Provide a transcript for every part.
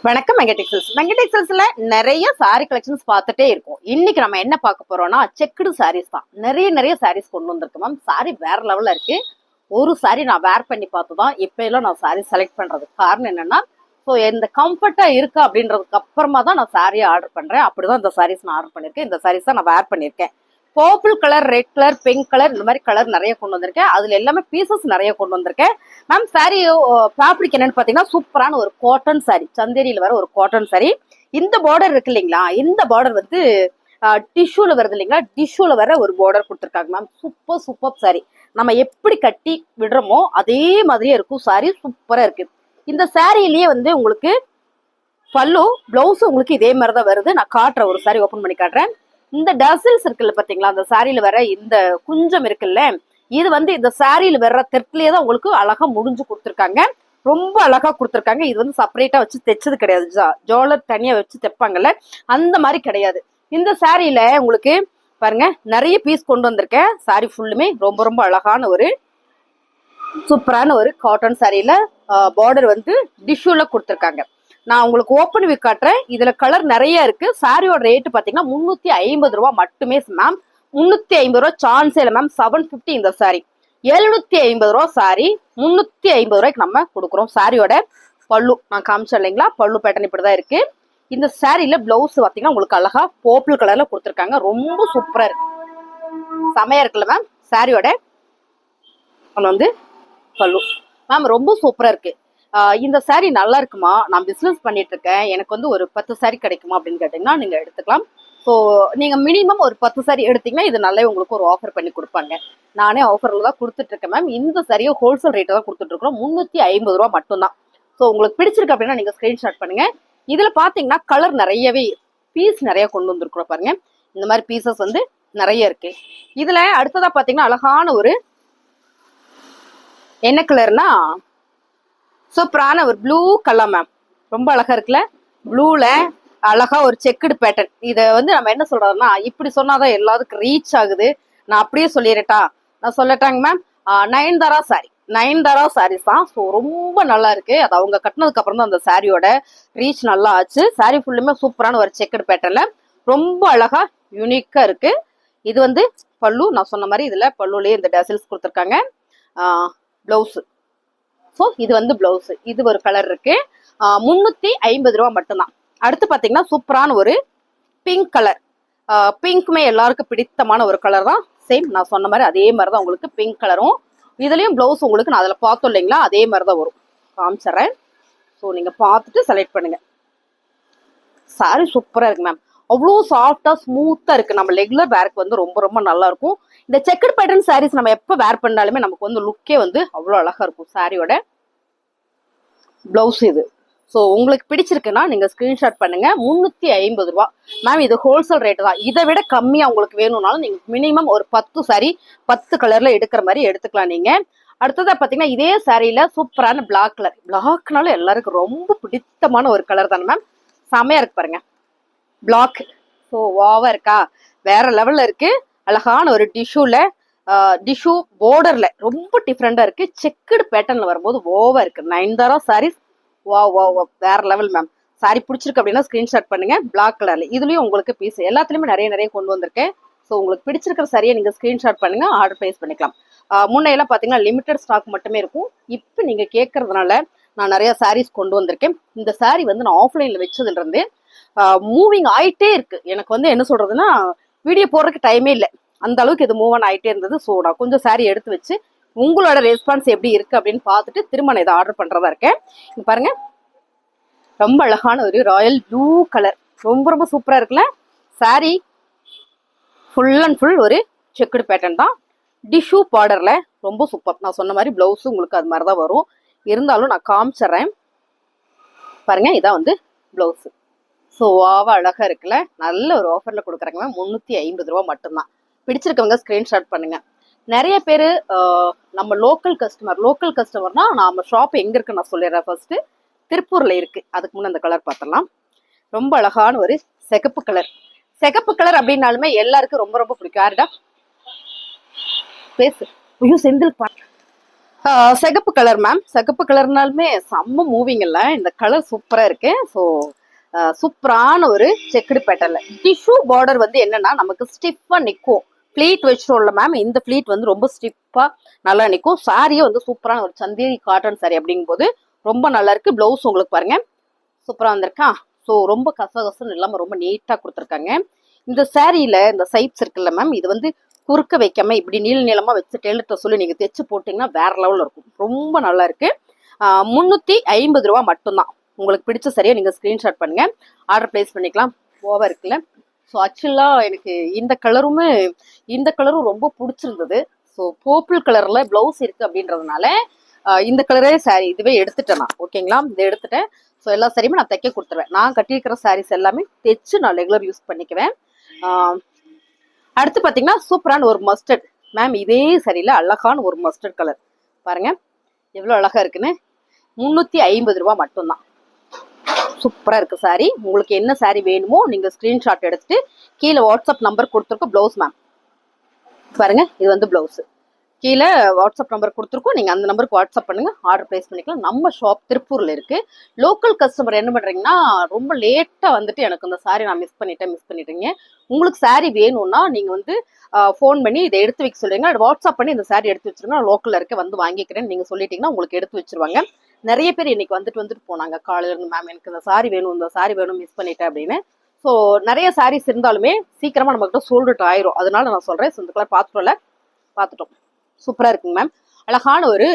வணக்கம் மெங்கடெக்ஸல்ஸ்ல நிறைய sorry collections பார்த்துட்டே இருக்கும். இன்னைக்கு நம்ம என்ன பார்க்க போறோம்னா செக்குடு சாரீஸ் தான். நிறைய சாரீஸ் கொண்டு வந்திருக்கு மேம். சாரி வேற லெவல்ல இருக்கு. ஒரு சாரி நான் வேர் பண்ணி பார்த்துதான் இப்ப எல்லாம் நான் சாரி செலக்ட் பண்றது. காரணம் என்னன்னா, ஸோ இந்த கம்ஃபர்ட்டா இருக்கா அப்படின்றதுக்கு அப்புறமா தான் நான் சாரியை ஆர்டர் பண்றேன். அப்படிதான் இந்த சாரீஸ் நான் ஆர்டர் பண்ணிருக்கேன். இந்த சாரீஸ் தான் நான் வேர் பண்ணிருக்கேன். Purple colour, red colour, pink colour, இந்த மாதிரி கலர் நிறைய கொண்டு வந்திருக்கேன். அதுல எல்லாமே பீசஸ் நிறைய கொண்டு வந்திருக்கேன் மேம். சாரி ஃபேப்ரிக் என்னன்னு பாத்தீங்கன்னா சூப்பரான ஒரு காட்டன் சாரி, சந்தேரியில வர ஒரு காட்டன் சாரி. இந்த பார்டர் இருக்கு இல்லைங்களா, இந்த பார்டர் வந்து டிஷ்யூல வருது இல்லைங்களா, டிஷ்யூல வர ஒரு பார்டர் கொடுத்துருக்காங்க மேம். Super sorry. நம்ம எப்படி கட்டி விடுறோமோ அதே மாதிரியே இருக்கும். சாரி சூப்பரா இருக்கு. இந்த சாரியிலேயே வந்து உங்களுக்கு பல்லு, பிளவுஸ் உங்களுக்கு இதே மாதிரி தான் வருது. நான் காட்டுறேன், ஒரு சாரி ஓபன் பண்ணி காட்டுறேன். இந்த டசில்ஸ் இருக்குல்ல பாத்தீங்களா, அந்த சாரியில வர இந்த குஞ்சம் இருக்குல்ல, இது வந்து இந்த சாரியில வர்ற தெற்குலயே தான் உங்களுக்கு அழகா முடிஞ்சு கொடுத்துருக்காங்க. ரொம்ப அழகா கொடுத்துருக்காங்க. இது வந்து செப்பரேட்டா வச்சு தைச்சது கிடையாது. ஜோலர் தனியா வச்சு தைப்பாங்கல்ல, அந்த மாதிரி கிடையாது. இந்த சாரியில உங்களுக்கு பாருங்க நிறைய பீஸ் கொண்டு வந்திருக்கேன். சாரி ஃபுல்லுமே ரொம்ப அழகான ஒரு சூப்பரான ஒரு காட்டன் சாரியில பார்டர் வந்து டிஷ்யூல கொடுத்துருக்காங்க. நான் உங்களுக்கு ஓப்பன் வியூ காட்டுறேன். இதுல கலர் நிறைய இருக்கு. சாரியோட ரேட்டு பாத்தீங்கன்னா 350 ரூபா மட்டுமே மேம். 350 ரூபா சான்ஸே இல்லை மேம். 750 இந்த சாரி. 750 ரூபா சாரி 350 ரூபாய்க்கு நம்ம கொடுக்குறோம். சாரியோட பல்லு நான் காமிச்சேன் இல்லைங்களா, பல்லு பேட்டர்ன் இப்படிதான் இருக்கு. இந்த சாரியில பிளவுஸ் பாத்தீங்கன்னா உங்களுக்கு அழகா பர்பிள் கலர்ல கொடுத்துருக்காங்க. ரொம்ப சூப்பரா இருக்கு, செமையா இருக்குல்ல மேம். சாரியோட வந்து பல்லு மேம் ரொம்ப சூப்பரா இருக்கு. இந்த சாரி நல்லா இருக்குமா, நான் பிசினஸ் பண்ணிட்டு இருக்கேன், எனக்கு வந்து ஒரு 10 சாரி கிடைக்குமா அப்படின்னு கேட்டீங்கன்னா நீங்க எடுத்துக்கலாம். ஸோ நீங்க மினிமம் ஒரு 10 சாரி எடுத்தீங்கன்னா இது நல்லா உங்களுக்கு ஒரு ஆஃபர் பண்ணி கொடுப்பாங்க. நானே ஆஃபர்ல தான் கொடுத்துட்டு இருக்கேன் மேம். இந்த சாரியை ஹோல்சேல் ரேட்டை தான் கொடுத்துட்டு இருக்கிறோம். 350 ரூபா மட்டும்தான். ஸோ உங்களுக்கு பிடிச்சிருக்கு அப்படின்னா நீங்க ஸ்கிரீன்ஷாட் பண்ணுங்க. இதுல பாத்தீங்கன்னா கலர் நிறையவே, பீஸ் நிறைய கொண்டு வந்திருக்கிறோம் பாருங்க. இந்த மாதிரி பீசஸ் வந்து நிறைய இருக்கு. இதுல அடுத்ததா பாத்தீங்கன்னா அழகான ஒரு என்ன கலர்னா சூப்பரான ஒரு ப்ளூ கலர் மேம். ரொம்ப அழகா இருக்குல்ல, ப்ளூல அழகா ஒரு செக்குடு பேட்டர்ன். இதை வந்து நம்ம என்ன சொல்றோம்னா, இப்படி சொன்னாதான் எல்லாத்துக்கும் ரீச் ஆகுது. நான் அப்படியே சொல்லிடட்டா, நான் சொல்லட்டாங்க மேம். நயன்தாரா சாரி, நயன்தாரா சாரீஸ் தான். ஸோ ரொம்ப நல்லா இருக்கு. அது அவங்க கட்டினதுக்கு அப்புறம் தான் அந்த சாரியோட ரீச் நல்லா ஆச்சு. சாரி ஃபுல்லுமே சூப்பரான ஒரு செக்குடு பேட்டர்ன்ல ரொம்ப அழகா யூனிக்கா இருக்கு. இது வந்து பல்லு, நான் சொன்ன மாதிரி இதுல பல்லுலயே இந்த டசில்ஸ் கொடுத்துருக்காங்க. பிளவுஸ், ஸோ இது வந்து பிளவுஸ். இது ஒரு கலர் இருக்கு. 350 ரூபா மட்டும்தான். அடுத்து பாத்தீங்கன்னா சூப்பரான ஒரு பிங்க் கலர். பிங்க்குமே எல்லாருக்கும் பிடித்தமான ஒரு கலர் தான். சேம் நான் சொன்ன மாதிரி அதே மாதிரி தான் உங்களுக்கு பிங்க் கலரும். இதுலயும் பிளவுஸ் உங்களுக்கு நான் அதில் பார்த்தோம் இல்லைங்களா, அதே மாதிரி தான் வரும். காமிச்சிட்றேன். ஸோ நீங்க பார்த்துட்டு செலக்ட் பண்ணுங்க. சாரி சூப்பரா இருக்கு மேம். அவ்வளோ சாஃப்டா ஸ்மூத்தா இருக்கு. நம்ம ரெகுலர் வேருக்கு வந்து ரொம்ப நல்லா இருக்கும். இந்த செக்கட் பேட்டர்ன் சாரீஸ் நம்ம எப்ப வேர் பண்ணாலுமே நமக்கு வந்து லுக்கே வந்து அவ்வளோ அழகா இருக்கும். சாரியோட பிளவுஸ் இது. ஸோ உங்களுக்கு பிடிச்சிருக்குன்னா நீங்க ஸ்கிரீன்ஷாட் பண்ணுங்க. 350 ரூபா மேம். இது ஹோல்சேல் ரேட்டு தான். இதை விட கம்மியா உங்களுக்கு வேணும்னாலும் நீங்க மினிமம் ஒரு 10 சாரி 10 கலர்ல எடுக்கிற மாதிரி எடுத்துக்கலாம் நீங்க. அடுத்ததா பாத்தீங்கன்னா இதே சாரியில சூப்பரான பிளாக் கலர். பிளாக்னால எல்லாருக்கும் ரொம்ப பிடித்தமான ஒரு கலர் தானே மேம். செமையா இருக்கு பாருங்க பிளாக். ஸோ வாவா இருக்கா, வேற லெவல்ல இருக்கு. அழகான ஒரு டிஷ்யூ பார்டர்ல ரொம்ப டிஃப்ரெண்டா இருக்கு. செக்குடு பேட்டர்ன்ல வரும்போது ஓவா இருக்கு. நயன்தாரா சாரீஸ் வா வேற லெவல் மேம். சாரி பிடிச்சிருக்கு அப்படின்னா ஸ்கிரீன்ஷாட் பண்ணுங்க. பிளாக் கலர்ல இதுலயும் உங்களுக்கு பீஸ் எல்லாத்துலயுமே நிறைய கொண்டு வந்திருக்கேன். ஸோ உங்களுக்கு பிடிச்சிருக்கிற சாரியை நீங்க ஸ்கிரீன்ஷாட் பண்ணுங்க, ஆர்டர் பிளேஸ் பண்ணிக்கலாம். முன்னையெல்லாம் பாத்தீங்கன்னா லிமிடெட் ஸ்டாக் மட்டுமே இருக்கும். இப்போ நீங்க கேட்கறதுனால நான் நிறைய சாரீஸ் கொண்டு வந்திருக்கேன். இந்த சாரி வந்து நான் ஆஃப்லைன்ல வச்சதுல இருந்து மூவிங் ஆயிட்டே இருக்கு. எனக்கு வந்து என்ன சொல்றதுன்னா, வீடியோ போடுறதுக்கு டைமே இல்லை, அந்த அளவுக்கு இது மூவ் ஆன் ஆயிட்டே இருந்தது. ஸோ நான் கொஞ்சம் சாரி எடுத்து வச்சு உங்களோட ரெஸ்பான்ஸ் எப்படி இருக்கு அப்படின்னு பார்த்துட்டு திரும்ப நான் இதை ஆர்டர் பண்றதா இருக்கேன். பாருங்க ரொம்ப அழகான ஒரு ராயல் ப்ளூ கலர். ரொம்ப சூப்பரா இருக்குல்ல. சாரி ஃபுல் அண்ட் ஃபுல் ஒரு செக்குடு பேட்டர்ன் தான். டிஷ்யூ பார்டர்ல ரொம்ப சூப்பர். நான் சொன்ன மாதிரி பிளவுஸ் உங்களுக்கு அது மாதிரிதான் வரும். இருந்தாலும் நான் காமிச்சிடுறேன் பாருங்க. இதான் வந்து பிளவுஸ். ஸோ வாவா அழகா இருக்குல்ல. நல்ல ஒரு ஆஃபர்ல கொடுக்குறாங்க மேம். 350 ரூபா மட்டும்தான். பிடிச்சிருக்கவங்க ஸ்கிரீன்ஷாட் பண்ணுங்க. நிறைய பேர் நம்ம லோக்கல் கஸ்டமர்னா நம்ம ஷாப் எங்க இருக்குன்னு நான் சொல்லிடுறேன். ஃபர்ஸ்ட் திருப்பூர்ல இருக்கு. அதுக்கு முன்னே அந்த கலர் பார்த்தலாம். ரொம்ப அழகான ஒரு சிகப்பு கலர் அப்படின்னாலுமே எல்லாருக்கும் ரொம்ப பிடிக்கும். யாருடா பேசு, ஐயோ செந்தில் சிகப்பு கலர் மேம். சிகப்பு கலர்னாலுமே செம்ம மூவிங் இல்ல, இந்த கலர் சூப்பரா இருக்கு. ஸோ சூப்பரான ஒரு செக்குடு பேட்டர்ல டிஷ்யூ பார்டர் வந்து என்னன்னா நமக்கு ஸ்டிஃபா நிற்கும். பிளீட் வச்சிட்டோம்ல மேம், இந்த பிளீட் வந்து ரொம்ப ஸ்டிஃபா நல்லா நிற்கும். சாரியே வந்து சூப்பரான ஒரு சந்தேரி காட்டன் சாரி அப்படிங்கும் போது ரொம்ப நல்லா இருக்கு. பிளவுஸ் உங்களுக்கு பாருங்க சூப்பரா வந்திருக்கா. ஸோ ரொம்ப கசகசன்னு இல்லாம ரொம்ப நீட்டா கொடுத்துருக்காங்க. இந்த சாரியில இந்த சைப்ஸ் இருக்குல்ல மேம், இது வந்து குறுக்க வைக்காம இப்படி நீளமா வச்சு டெய்லர்ட்ட சொல்லி நீங்க தைச்சு போட்டீங்கன்னா வேற லெவல்ல இருக்கும். ரொம்ப நல்லா இருக்கு. 350 ரூபா மட்டும்தான். உங்களுக்கு பிடிச்ச சரியா நீங்க ஸ்கிரீன்ஷாட் பண்ணுங்க, ஆர்டர் பிளேஸ் பண்ணிக்கலாம். ஓவர் இருக்குல்ல. ஸோ ஆக்சுவலா எனக்கு இந்த கலரும் ரொம்ப பிடிச்சிருந்தது. ஸோ பர்பிள் கலர்ல பிளவுஸ் இருக்கு அப்படின்றதுனால இந்த கலரே சாரி இதுவே எடுத்துட்டேன் நான். ஓகேங்களா, இதை எடுத்துட்டேன். ஸோ எல்லா சாரியுமே நான் தைக்க கொடுத்துருவேன். நான் கட்டியிருக்கிற சாரீஸ் எல்லாமே தைச்சு நான் ரெகுலர் யூஸ் பண்ணிக்குவேன். அடுத்து பார்த்தீங்கன்னா சூப்பரான ஒரு மஸ்டர்ட் மேம். இதே சரியில்ல அழகான ஒரு மஸ்டர்ட் கலர் பாருங்க எவ்வளோ அழகா இருக்குன்னு. 350 ரூபா மட்டும்தான். சூப்பரா இருக்கு சாரி. உங்களுக்கு என்ன சாரி வேணுமோ நீங்க ஸ்கிரீன்ஷாட் எடுத்துட்டு கீழே வாட்ஸ்அப் நம்பர் கொடுத்துருக்கோம். பிளவுஸ் மேம் பாருங்க, இது வந்து பிளவுஸ். கீழே வாட்ஸ்அப் நம்பர் கொடுத்துருக்கோம். நீங்கள் அந்த நம்பருக்கு வாட்ஸ்அப் பண்ணுங்க, ஆர்டர் பிளேஸ் பண்ணிக்கலாம். நம்ம ஷாப் திருப்பூரில் இருக்கு. லோக்கல் கஸ்டமர் என்ன பண்ணுறீங்கன்னா ரொம்ப லேட்டாக வந்துட்டு எனக்கு இந்த சாரி நான் மிஸ் பண்ணிட்டீங்க. உங்களுக்கு சாரி வேணும்னா நீங்கள் வந்து ஃபோன் பண்ணி இதை எடுத்து வைக்க சொல்றீங்க, வாட்ஸ்அப் பண்ணி இந்த சாரி எடுத்து வச்சிருங்க, நான் லோக்கலில் இருக்க வந்து வாங்கிக்கிறேன்னு நீங்கள் சொல்லிட்டீங்கன்னா உங்களுக்கு எடுத்து வச்சிருவாங்க. நிறைய பேர் இன்னைக்கு வந்துட்டு போனாங்க காலையில இருந்து, மேம் எனக்கு இந்த சாரி வேணும் மிஸ் பண்ணிட்டேன் அப்படின்னு. ஸோ நிறைய சாரீஸ் இருந்தாலுமே சீக்கிரமா நம்மகிட்ட சோல்ட் அவுட் ஆயிரும். அதனால நான் சொல்றேன். இந்த கலர் பார்த்துட்டோம். சூப்பரா இருக்குங்க மேம். அழகான ஒரு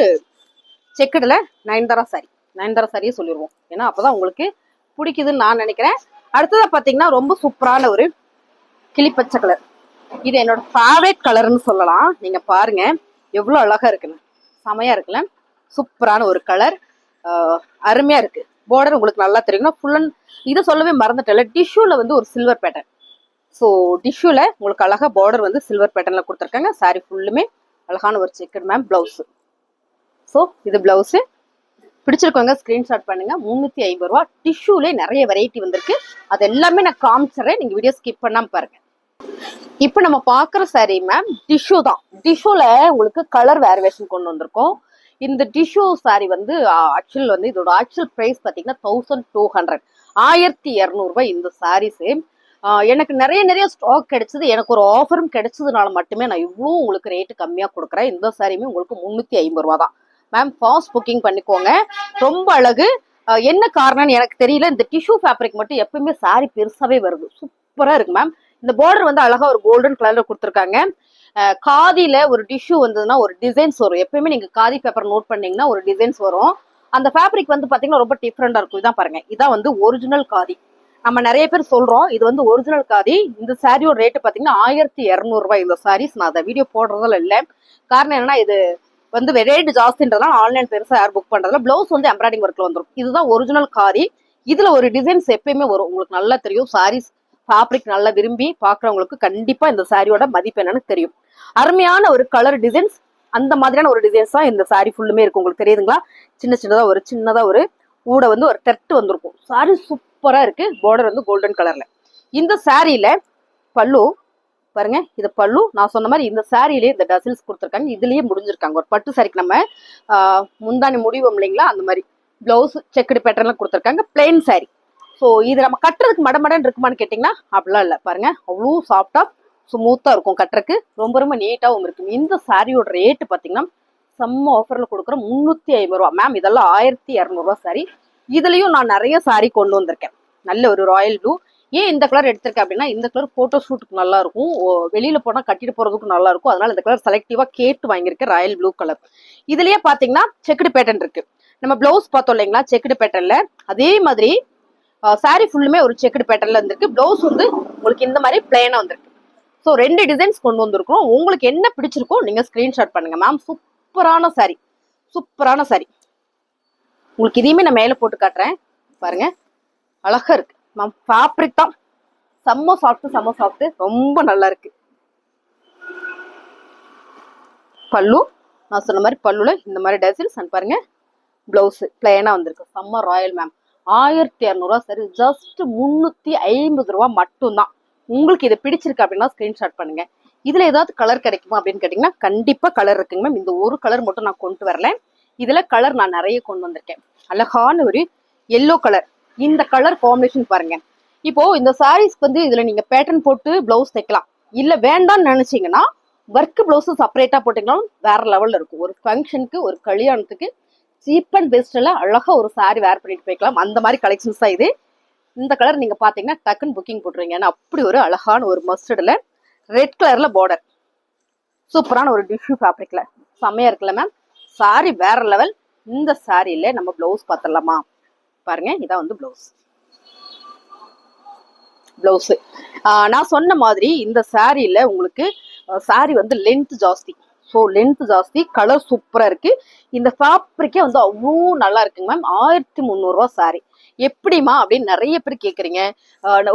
செக்குடுல நயன்தாரா சாரியே சொல்லிடுவோம். ஏன்னா அப்பதான் உங்களுக்கு பிடிக்குதுன்னு நான் நினைக்கிறேன். அடுத்ததா பாத்தீங்கன்னா ரொம்ப சூப்பரான ஒரு கிளிப்பச்சை கலர். இது என்னோட ஃபேவரட் கலர்னு சொல்லலாம். நீங்க பாருங்க எவ்வளவு அழகா இருக்குன்னு, செமையா இருக்குல்ல. சூப்பரான ஒரு கலர், அருமையா இருக்கு. பார்டர் உங்களுக்கு நல்லா தெரியும். ஃபுல் அண்ட் இதை சொல்லவே மறந்துட்டேன், டிஷ்யூல வந்து ஒரு சில்வர் பேட்டர்ன். ஸோ டிஷ்யூல உங்களுக்கு அழகா பார்டர் வந்து சில்வர் பேட்டர்ல கொடுத்துருக்காங்க. சாரி ஃபுல்லுமே அழகான ஒரு செக்கட் மேம். பிளவுஸ். ஸோ இது பிளவுஸ். பிடிச்சிருக்கவங்க ஸ்கிரீன்ஷாட் பண்ணுங்க. 350 ரூபா. டிஷ்யூலே நிறைய வெரைட்டி வந்திருக்கு. அது எல்லாமே நான் காமிச்சிடறேன், நீங்க வீடியோ ஸ்கிப் பண்ணாம பாருங்க. இப்போ நம்ம பாக்குற சாரி மேம் டிஷ்யூ தான். டிஷ்யூல உங்களுக்கு கலர் வேரியேஷன் கொண்டு வந்திருக்கோம். இந்த டிஷ்யூ சாரி வந்து ஆக்சுவல் வந்து இதோட ஆக்சுவல் பிரைஸ் பாத்தீங்கன்னா 1200, 1200 ரூபாய் இந்த சாரீஸ். எனக்கு நிறைய ஸ்டாக் கிடைச்சது. எனக்கு ஒரு ஆஃபரும் கிடைச்சதுனால மட்டுமே நான் இவ்வளோ உங்களுக்கு ரேட்டு கம்மியா கொடுக்குறேன். இந்த சாரியுமே உங்களுக்கு 350 ரூபா தான் மேம். ஃபாஸ்ட் புக்கிங் பண்ணிக்கோங்க. ரொம்ப அழகு. என்ன காரணம்னு எனக்கு தெரியல, இந்த டிஷ்யூ ஃபேப்ரிக் மட்டும் எப்பவுமே சாரி பெருசாவே வருது. சூப்பரா இருக்கு மேம். இந்த பார்டர் வந்து அழகா ஒரு கோல்டன் கலர்ல கொடுத்துருக்காங்க. காதியில ஒரு டிஷ்யூ வந்ததுன்னா ஒரு டிசைன்ஸ் வரும். எப்பயுமே நீங்க காதி பேப்பர் நோட் பண்ணீங்கன்னா ஒரு டிசைன்ஸ் வரும். அந்த ஃபேப்ரிக் வந்து பாத்தீங்கன்னா ரொம்ப டிஃப்ரெண்டா இருக்கும். இதான் பாருங்க, இதான் வந்து ஒரிஜினல் காதி. நம்ம நிறைய பேர் சொல்றோம் இது வந்து ஒரிஜினல் காதி. இந்த சாரியோட ரேட்டு பாத்தீங்கன்னா 1200 ரூபாய். இந்த சாரீஸ் நான் அதை வீடியோ போடுறதுல இல்லை. காரணம் என்னன்னா இது வந்து ரேட் ஜாஸ்தின்றதுனால ஆன்லைன் பெருசா யார் புக் பண்றதுல. பிளவுஸ் வந்து எம்ப்ராய்டிங் ஒர்க்ல வந்துடும். இதுதான் ஒரிஜினல் காதி. இதுல ஒரு டிசைன்ஸ் எப்பயுமே வரும். உங்களுக்கு நல்லா தெரியும். சாரீஸ் ஃபேப்ரிக் நல்லா விரும்பி பாக்குறவங்களுக்கு கண்டிப்பா இந்த சாரியோட மதிப்பு என்னன்னு தெரியும். அருமையான ஒரு கலர் டிசைன்ஸ், அந்த மாதிரியான ஒரு டிசைன்ஸ் தான் இந்த சாரி ஃபுல்லுமே இருக்கு. உங்களுக்கு தெரியுதுங்களா? சின்னதா ஒரு ஊட வந்து ஒரு டெர்ட் வந்திருக்கும். சாரி சூப்பரா இருக்கு. பார்டர் வந்து கோல்டன் கலர்ல. இந்த சாரியில பல்லு பாருங்க, இது பல்லு. நான் சொன்ன மாதிரி இந்த சாரியிலே இந்த டசில்ஸ் கொடுத்துருக்காங்க. இதுலயே முடிஞ்சிருக்காங்க. ஒரு பட்டு சாரிக்கு நம்ம முந்தானி முடிவோம் இல்லைங்களா, அந்த மாதிரி பிளவுஸ் செக்குடு பேட்டர்ன்ல கொடுத்துருக்காங்க. Plain sorry. ஸோ இது நம்ம கட்டுறதுக்கு மடமடன் இருக்குமான்னு கேட்டிங்கன்னா அப்படிலாம் இல்லை. பாருங்க அவ்வளோ சாஃப்டா ஸ்மூத்தா இருக்கும் கட்டுறதுக்கு. ரொம்ப நீட்டாகவும் இருக்கும். இந்த சாரியோட ரேட்டு பார்த்தீங்கன்னா செம்ம ஆஃபர்ல கொடுக்குற 350 ரூபா மேம். இதெல்லாம் 1200 ரூபா சாரி. இதுலயும் நான் நிறைய சாரி கொண்டு வந்திருக்கேன். நல்ல ஒரு ராயல் ப்ளூ. ஏன் இந்த கலர் எடுத்திருக்கேன் அப்படின்னா இந்த கலர் போட்டோ ஷூட்டுக்கு நல்லா இருக்கும், வெளியில போனா கட்டிட்டு போறதுக்கு நல்லா இருக்கும். அதனால இந்த கலர் செலக்டிவா கேட்டு வாங்கியிருக்கேன். Royal blue colour. இதுலயே பாத்தீங்கன்னா செக்குடு பேட்டர்ன் இருக்கு. நம்ம பிளவுஸ் பார்த்தோம் இல்லைங்களா செக்குடு பேட்டர்ன்ல, அதே மாதிரி சாரி ஃபுல்லுமே ஒரு செக்குடு பேட்டர்ன்ல வந்திருக்கு. பிளவுஸ் வந்து உங்களுக்கு இந்த மாதிரி பிளேனா வந்திருக்கு. ஸோ 2 டிசைன்ஸ் கொண்டு வந்திருக்கோம். உங்களுக்கு என்ன பிடிச்சிருக்கோ நீங்க ஸ்கிரீன்ஷாட் பண்ணுங்க மேம். சூப்பரான சாரி. உங்களுக்கு இதையுமே நான் மேல போட்டு காட்டுறேன் பாருங்க, அழகா இருக்கு மேம். ஃபேப்ரிக் தான் செம்ம சாஃப்ட், ரொம்ப நல்லா இருக்கு. பல்லு நான் சொன்ன மாதிரி பல்லுல இந்த மாதிரி டசில்ஸ் பாருங்க. பிளவுஸ் பிளேனா வந்திருக்கு. செம்ம ராயல் மேம். 1200 ரூபா சரி, ஜஸ்ட் 350 ரூபா மட்டும்தான். உங்களுக்கு இதை பிடிச்சிருக்கு அப்படின்னா ஸ்கிரீன்ஷாட் பண்ணுங்க. இதுல ஏதாவது கலர் கிடைக்குமா அப்படின்னு கேட்டீங்கன்னா கண்டிப்பா கலர் இருக்குங்க மேம். இந்த ஒரு கலர் மட்டும் நான் கொண்டு வரல, இதுல கலர் நான் நிறைய கொண்டு வந்திருக்கேன். அழகான ஒரு எல்லோ கலர். இந்த கலர் காம்பினேஷன் பாருங்க. இப்போ இந்த சாரீஸ்க்கு வந்து இதுல நீங்க பேட்டர்ன் போட்டு பிளவுஸ் தைக்கலாம், இல்ல வேண்டாம்னு நினைச்சீங்கன்னா ஒர்க் பிளவுஸ் செப்பரேட்டா போட்டீங்கன்னாலும் வேற லெவல்ல இருக்கும். ஒரு ஃபங்க்ஷனுக்கு, ஒரு கல்யாணத்துக்கு சீப் அண்ட் பெஸ்ட்ல அழகா ஒரு சாரி வேர் பண்ணிட்டு போய்க்கலாம். அந்த மாதிரி கலெக்ஷன்ஸ் தான் இது. இந்த கலர் நீங்க பாத்தீங்கன்னா டக்குன்னு புக்கிங் போட்டுருவீங்க. ஏன்னா அப்படி ஒரு அழகான ஒரு மஸ்டர்ட்ல ரெட் கலர்ல பார்டர், சூப்பரான ஒரு டிஷ்யூ ஃபேப்ரிக்ல செம்மையா இருக்குல்ல மேம். சாரி வேற லெவல். இந்த சாரியில நம்ம பிளவுஸ் பார்த்துடலாமா? பாருங்க, இதான் வந்து பிளவுஸ். நான் சொன்ன மாதிரி இந்த சாரியில உங்களுக்கு சாரி வந்து லென்த் ஜாஸ்தி. ஸோ லென்த் ஜாஸ்தி, கலர் சூப்பரா இருக்கு. இந்த ஃபேப்ரிக்கே வந்து அவ்வளோ நல்லா இருக்குங்க மேம். 1300 சாரி. எப்படிமா அப்படின்னு நிறைய பேர் கேட்குறீங்க.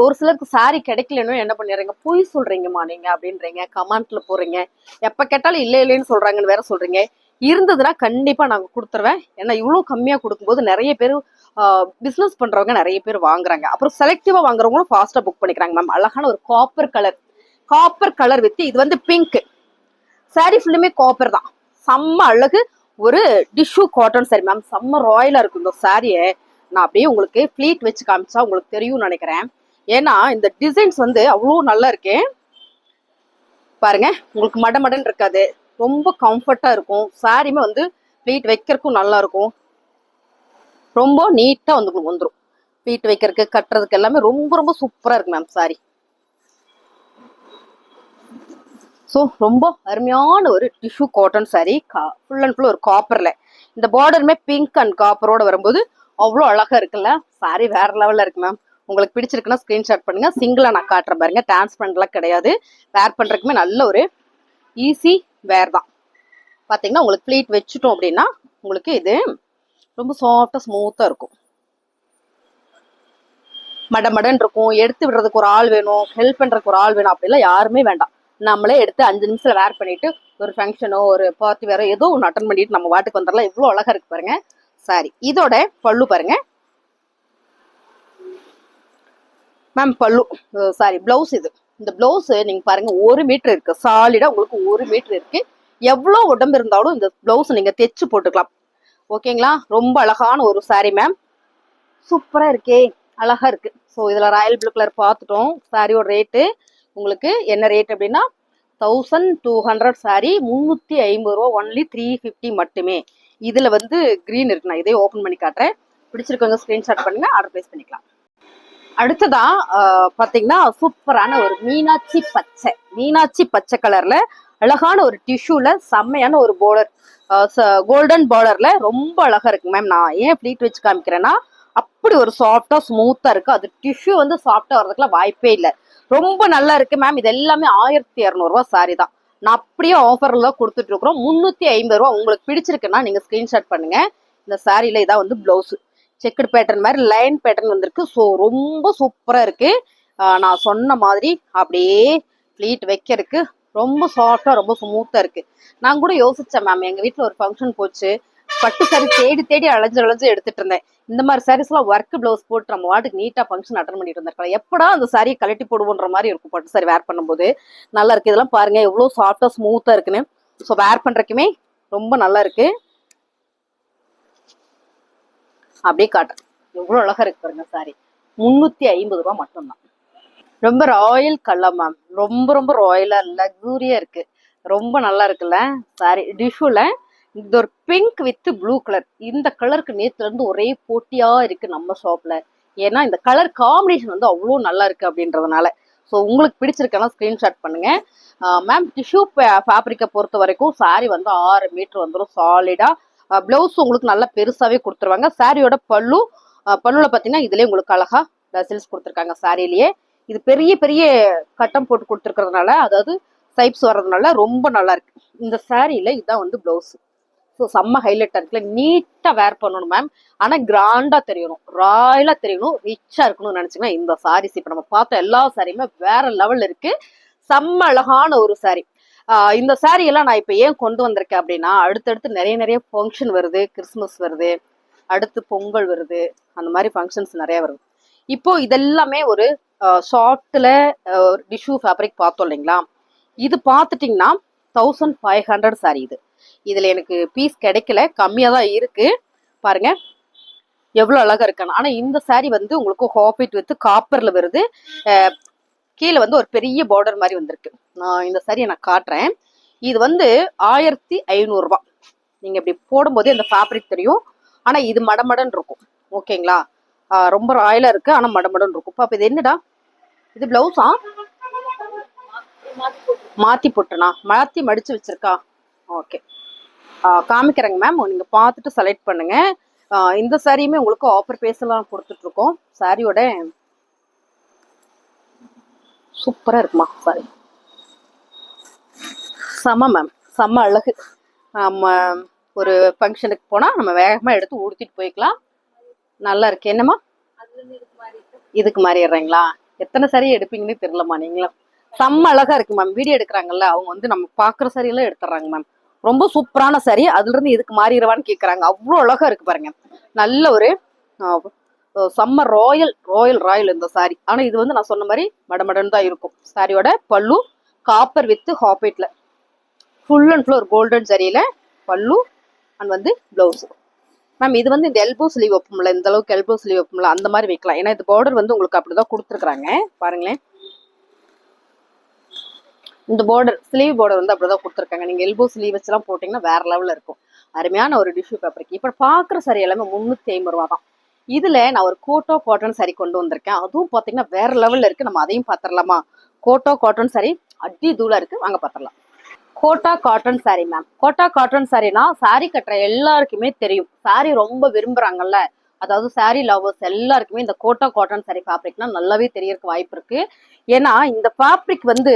ஒரு சிலருக்கு சாரி கிடைக்கலன்னு என்ன பண்ணிடுறீங்க, பொய் சொல்றீங்கம்மா நீங்க அப்படின்றீங்க, கமெண்ட்ல போறீங்க. எப்ப கேட்டாலும் இல்லை இல்லைன்னு சொல்றாங்கன்னு வேற சொல்றீங்க. இருந்ததுன்னா கண்டிப்பா நாங்க கொடுத்துருவேன். ஏன்னா இவ்வளவு கம்மியா கொடுக்கும்போது நிறைய பேர் பிசினஸ் பண்றவங்க நிறைய பேர் வாங்குறாங்க. அப்புறம் செலக்டிவா வாங்குறவங்களும் ஃபாஸ்டா புக் பண்ணிக்கிறாங்க மேம். அழகான ஒரு காப்பர் கலர் வித் இது வந்து பிங்க் சாரி, ஃபுல்லுமே காப்பர் தான். செம்ம அழகு. ஒரு டிஷ்யூ காட்டன் சாரி மேம். செம்ம ராயலா இருக்கும் இந்த சாரியை. நான் அப்படியே உங்களுக்கு ஃபிளீட் வச்சு காமிச்சா உங்களுக்கு தெரியும்னு நினைக்கிறேன். ஏன்னா இந்த டிசைன்ஸ் வந்து அவ்வளோ நல்லா இருக்கு பாருங்க. உங்களுக்கு மடமடன் இருக்காது, ரொம்ப கம்ஃபர்ட்டா இருக்கும். சாரியுமே வந்து ஃபிளீட் வைக்கிறதுக்கும் நல்லா இருக்கும். ரொம்ப நீட்டா வந்து உங்களுக்கு வந்துடும். ஃபிளீட் வைக்கிறதுக்கு, கட்டுறதுக்கு எல்லாமே ரொம்ப ரொம்ப சூப்பரா இருக்கு மேம் சாரி. ஸோ ரொம்ப அருமையான ஒரு tissue cotton sorry, full and full ஒரு காப்பர்ல. இந்த பார்டருமே பிங்க் அண்ட் காப்பரோட வரும்போது அவ்வளோ அழகா இருக்குல்ல. சாரி வேற லெவல்ல இருக்கு மேம். உங்களுக்கு பிடிச்சிருக்குன்னா ஸ்கிரீன்ஷாட் பண்ணுங்க. சிங்கிளா நான் காட்டுறேன் பாருங்க. டிரான்ஸ்பரண்ட்லாம் கிடையாது. வேர் பண்றதுக்குமே நல்ல ஒரு ஈஸி வேர் தான். பாத்தீங்கன்னா உங்களுக்கு ஃபிளீட் வச்சுட்டோம் அப்படின்னா உங்களுக்கு இது ரொம்ப சாஃப்டா ஸ்மூத்தா இருக்கும். மடன் இருக்கும். எடுத்து விடுறதுக்கு ஒரு ஆள் வேணும், ஹெல்ப் பண்றதுக்கு ஒரு ஆள் வேணும், அப்படிலாம் யாருமே வேண்டாம். நம்மளே எடுத்து 5 நிமிஷத்துல வேர் பண்ணிட்டு ஒரு ஃபங்க்ஷனோ ஒரு பார்ட்டி வேற ஏதோ ஒன்று அட்டன் பண்ணிட்டு நம்ம வாட்டுக்கு வந்துடலாம். இவ்வளோ அழகா இருக்கு பாருங்க சாரி. இதோட பல்லு பாருங்க மேம். பல்லு சாரி பிளவுஸ். இந்த பிளவுஸ் நீங்க பாருங்க 1 மீட்டர் இருக்கு. சாலிடா உங்களுக்கு 1 மீட்டர் இருக்கு. எவ்வளோ உடம்பு இருந்தாலும் இந்த பிளவுஸ் நீங்க தைச்சு போட்டுக்கலாம். ஓகேங்களா? ரொம்ப அழகான ஒரு சாரி மேம். சூப்பரா இருக்கே, அழகா இருக்கு. ஸோ இதுல ராயல் ப்ளூ கலர் பார்த்துட்டோம். சாரியோட ரேட்டு உங்களுக்கு என்ன ரேட் அப்படின்னா 1200 சாரி, 350 ரூபா. ஒன்லி 350 மட்டுமே. இதுல வந்து கிரீன் இருக்கு. நான் இதே ஓபன் பண்ணி காட்டுறேன். பிடிச்சிருக்கவங்க ஸ்கிரீன்ஷாட் பண்ணுங்க, ஆர்டர் பிளேஸ் பண்ணிக்கலாம். அடுத்ததா பாத்தீங்கன்னா சூப்பரான ஒரு மீனாட்சி பச்சை கலர்ல அழகான ஒரு டிஷ்யூல செம்மையான ஒரு பார்டர், கோல்டன் பார்டர்ல ரொம்ப அழகா இருக்கு மேம். நான் ஏன் ஃபிளீட் வச்சு காமிக்கிறேன்னா அப்படி ஒரு சாஃப்டா ஸ்மூத்தா இருக்கு. அது டிஷ்யூ வந்து சாஃப்டா வர்றதுக்குலாம் வாய்ப்பே இல்லை. ரொம்ப நல்லா இருக்கு மேம். இது எல்லாமே 1200 ரூபா சாரி தான். நான் அப்படியே ஆஃபர்ல கொடுத்துட்டு இருக்கிறோம். 350 ரூபா. உங்களுக்கு பிடிச்சிருக்குன்னா நீங்க ஸ்கிரீன்ஷாட் பண்ணுங்க. இந்த சாரியில இதான் வந்து பிளவுஸ். செக்குடு பேட்டர்ன் மாதிரி லைன் பேட்டர்ன் வந்திருக்கு. ஸோ ரொம்ப சூப்பரா இருக்கு. நான் சொன்ன மாதிரி அப்படியே ஃபிளீட் வைக்கிறதுக்கு ரொம்ப சாஃப்டா ரொம்ப ஸ்மூத்தா இருக்கு. நான் கூட யோசிச்சேன் மேம், எங்க வீட்டுல ஒரு ஃபங்க்ஷன் போச்சு, பட்டு சாரி தேடி அலைஞ்சு எடுத்துட்டு இருந்தேன். இந்த மாதிரி சாரீஸ் எல்லாம் ஒர்க் பிளவுஸ் போட்டு நம்ம வாட்டுக்கு நீட்டா ஃபங்க்ஷன் அட்டன் பண்ணிட்டு இருந்திருக்கலாம். எப்படா அந்த சாரியை கலட்டி போடுவோன்ற மாதிரி இருக்கும் பட்டு சாரி வேர் பண்ணும்போது. நல்லா இருக்கு. இதெல்லாம் பாருங்க எவ்வளவு சாஃப்டா ஸ்மூத்தா இருக்குன்னு. ஸோ வேர் பண்றதுக்குமே ரொம்ப நல்லா இருக்கு. அப்படியே காட்டுறேன் எவ்வளவு அழகா இருக்கு பாருங்க சாரி. 350 ரூபா மட்டும்தான். ரொம்ப ராயல் கலர் மேம். ரொம்ப ரொம்ப ராயலா லக்ஸூரியா இருக்கு. ரொம்ப நல்லா இருக்குல்ல சாரி. டிஷ்யூல இந்த ஒரு பிங்க் வித் ப்ளூ கலர். இந்த கலருக்கு நேத்துல இருந்து ஒரே போட்டியா இருக்கு நம்ம ஷாப்ல. ஏன்னா இந்த கலர் காம்பினேஷன் வந்து அவ்வளோ நல்லா இருக்கு அப்படின்றதுனால. ஸோ உங்களுக்கு பிடிச்சிருக்கேன்னா ஸ்கிரீன்ஷாட் பண்ணுங்க மேம். டிஷ்யூ ஃபேப்ரிக்கை பொறுத்த வரைக்கும் சாரி வந்து 6 மீட்டர் வந்துடும் சாலிடா. பிளவுஸ் உங்களுக்கு நல்லா பெருசாவே கொடுத்துருவாங்க. சாரியோட பல்லுல பாத்தீங்கன்னா இதுலயே உங்களுக்கு அழகா டசில்ஸ் கொடுத்துருக்காங்க சாரிலேயே. இது பெரிய பெரிய கட்டம் போட்டு கொடுத்துருக்கிறதுனால, அதாவது சைப்ஸ் வர்றதுனால ரொம்ப நல்லா இருக்கு. இந்த சாரியில இதான் வந்து பிளவுஸ். ஸோ செம்ம ஹைலைட்டா இருக்குல்ல. நீட்டா வேர் பண்ணணும் மேம். ஆனா கிராண்டா தெரியணும், ராயலா தெரியணும், ரிச்சா இருக்கணும்னு நினைச்சீங்கன்னா இந்த சாரீஸ் இப்ப நம்ம பார்த்த எல்லா சாரியுமே வேற லெவல் இருக்கு. செம்ம அழகான ஒரு சாரி. இந்த சாரி எல்லாம் நான் இப்ப ஏன் கொண்டு வந்திருக்கேன் அப்படின்னா, அடுத்தடுத்து நிறைய ஃபங்க்ஷன் வருது. கிறிஸ்துமஸ் வருது, அடுத்து பொங்கல் வருது, அந்த மாதிரி ஃபங்க்ஷன்ஸ் நிறைய வருது. இப்போ இதெல்லாமே ஒரு ஷார்ட்ல டிஷ்யூ ஃபேப்ரிக் பார்த்தோம் இல்லைங்களா. இது பார்த்துட்டிங்கன்னா 1500 சாரி. இதுல எனக்கு பீஸ் கிடைக்கல, கம்மியா தான் இருக்கு. பாருங்க எவ்வளவு அழகா இருக்கான்னு. ஆனா இந்த சாரி வந்து உங்களுக்கு ஹாஃபிட் வித் காப்பர்ல வருது. கீழே வந்து ஒரு பெரிய பார்டர் மாதிரி வந்திருக்கு. நான் இந்த சாரியை நான் காட்டுறேன். இது வந்து 1500 ரூபாய். நீங்க இப்படி போடும்போதே அந்த ஃபேப்ரிக் தெரியும். ஆனா இது மடமடன் இருக்கும். ஓகேங்களா? ரொம்ப ராயலா இருக்கு, ஆனா மடமடன் இருக்கும். அப்ப இது என்னடா, இது பிளவுஸா? மாத்தி போட்டுனா மாத்தி மடிச்சு வச்சிருக்கா? ஓகே, காமிக்கிறேங்க மேம். நீங்க பார்த்துட்டு செலக்ட் பண்ணுங்க. இந்த சாரியுமே உங்களுக்கு ஆஃபர் பேசலாம் கொடுத்துட்டு இருக்கோம். சாரியோட சூப்பரா இருக்குமா சாரி, செம மேம், செம்ம அழகு. நம்ம ஒரு ஃபங்க்ஷனுக்கு போனா நம்ம வேகமா எடுத்து உடுத்திட்டு போய்க்கலாம். நல்லா இருக்கு. என்னம்மா இதுக்கு மாறிடுறீங்களா? எத்தனை சாரி எடுப்பீங்கன்னு தெரியலம்மா. நீங்களும் செம்ம அழகா இருக்கு மேம். வீடியோ எடுக்கிறாங்கல்ல அவங்க வந்து நம்ம பாக்குற சாரி எல்லாம் எடுத்துறாங்க மேம். ரொம்ப சூப்பரான சாரி. அதுல இருந்து இதுக்கு மாறிடுவான்னு கேக்குறாங்க. அவ்வளவு அழகா இருக்கு பாருங்க. நல்ல ஒரு செம்ம ராயல் ராயல் ராயல் இந்த சாரி. ஆனா இது வந்து நான் சொன்ன மாதிரி மடமடன் தான் இருக்கும். சாரியோட பல்லு காப்பர் வித் ஹாஃபைட்ல ஃபுல் அண்ட் ஃபுல் ஒரு கோல்டன் சரியில பல்லு அண்ட் வந்து பிளவுஸ். மேம் இது வந்து இந்த எல்போ ஸ்லீவ் வைப்போம்ல, இந்த அளவுக்கு எல்போ ஸ்லீவ் வைப்போம்ல, அந்த மாதிரி வைக்கலாம். ஏன்னா இந்த பார்டர் வந்து உங்களுக்கு அப்படிதான் கொடுத்துருக்காங்க. பாருங்களேன், இந்த பார்டர் ஸ்லீவ் பார்டர் வந்து அப்படிதான் கொடுத்துருக்காங்க. நீங்க எல்போ ஸ்லீவ் வச்சுலாம் போட்டீங்கன்னா வேற லெவல்ல இருக்கும். அருமையான ஒரு டிஷ்யூ பேப்பருக்கு. இப்ப பாக்குற சாரி எல்லாமே 350 ரூபா தான். இதுல நான் ஒரு கோட்டோ காட்டன் சாரி கொண்டு வந்திருக்கேன். அதுவும் பாத்தீங்கன்னா வேற லெவல்ல இருக்கு. நம்ம அதையும் பாத்திரலாமா? கோட்டோ காட்டன் சாரி அடி தூளா இருக்கு, வாங்க பாத்திரலாம். Kota cotton sari ma'am. Kota cotton சாரினா சாரி கட்டுற எல்லாருக்குமே தெரியும். சாரி ரொம்ப விரும்புறாங்கல்ல, அதாவது சாரி லவர்ஸ் எல்லாருக்குமே இந்த கோட்டா காட்டன் சாரி ஃபேப்ரிக்னா நல்லாவே தெரியறதுக்கு வாய்ப்பு இருக்கு. ஏன்னா இந்த ஃபேப்ரிக் வந்து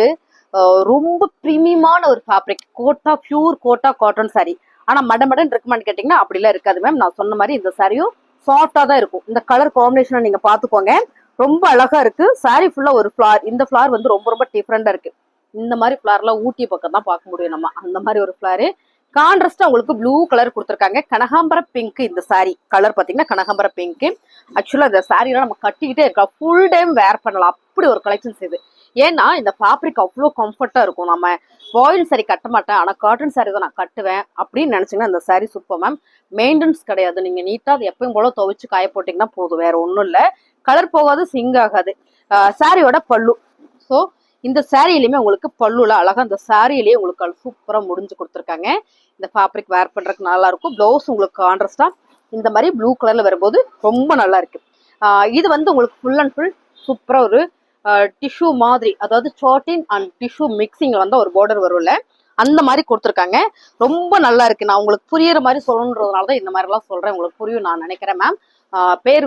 ரொம்ப பிரீமியமான ஒரு fabric. Kota pure Kota cotton sari. ஆனா மடமடன் இருக்குமான்னு கேட்டீங்கன்னா அப்படிலாம் இருக்காது மேம். நான் சொன்ன மாதிரி இந்த சாரியும் சாஃப்டா தான் இருக்கும். இந்த கலர் காம்பினேஷன் நீங்க பாத்துக்கோங்க, ரொம்ப அழகா இருக்கு. சாரி ஃபுல்லா ஒரு ஃபிளார். இந்த ஃபிளார் வந்து ரொம்ப ரொம்ப டிஃப்ரெண்டா இருக்கு. இந்த மாதிரி ஃபிளார்லாம் ஊட்டி பக்கம் தான் பார்க்க முடியும் நம்ம. அந்த மாதிரி ஒரு ஃபிளாரு. கான்ட்ராஸ்டா உங்களுக்கு ப்ளூ கலர் கொடுத்துருக்காங்க. கனகாம்பர பிங்க் இந்த சாரி கலர் பாத்தீங்கன்னா கனகாம்பர பிங்க். ஆக்சுவலா இந்த சாரியெல்லாம் நம்ம கட்டிக்கிட்டே இருக்கலாம், ஃபுல் டைம் வேர் பண்ணலாம். அப்படி ஒரு கலெக்ஷன்ஸ் இது. ஏன்னா இந்த ஃபேப்ரிக் அவ்வளோ கம்ஃபர்ட்டா இருக்கும். நம்ம பாயில் சாரி கட்ட மாட்டேன், ஆனா காட்டன் சாரி தான் நான் கட்டுவேன் அப்படின்னு நினைச்சீங்கன்னா இந்த சாரி சூப்பர் மேம். மெயின்டெனன்ஸ் கிடையாது. நீங்க நீட்டா அது எப்பயும் போல துவைச்சு காய போட்டீங்கன்னா போதும், வேற ஒன்றும் இல்லை. கலர் போகாது, சிங்க் ஆகாது. சாரியோட பல்லு. ஸோ இந்த சாரியிலுமே உங்களுக்கு பல்லுல அழகா இந்த சாரியிலேயே உங்களுக்கு சூப்பரா முடிஞ்சு கொடுத்துருக்காங்க. இந்த ஃபேப்ரிக் வேர் பண்றதுக்கு நல்லா இருக்கும். பிளவுஸ் உங்களுக்கு கான்ட்ராஸ்டா இந்த மாதிரி ப்ளூ கலர்ல வரும்போது ரொம்ப நல்லா இருக்கு. இது வந்து உங்களுக்கு ஃபுல் அண்ட் ஃபுல் சூப்பரா ஒரு டிஷ்யூ மாதிரி, அதாவது சாட்டின் அண்ட் டிஷ்யூ மிக்சிங்ல வந்து ஒரு பார்டர் வரும்ல, அந்த மாதிரி கொடுத்துருக்காங்க. ரொம்ப நல்லா இருக்கு. நான் உங்களுக்கு புரியுற மாதிரி சொல்லணுன்றதுனால தான் இந்த மாதிரி எல்லாம் சொல்றேன். உங்களுக்கு புரியும் நான் நினைக்கிறேன் மேம். பேர்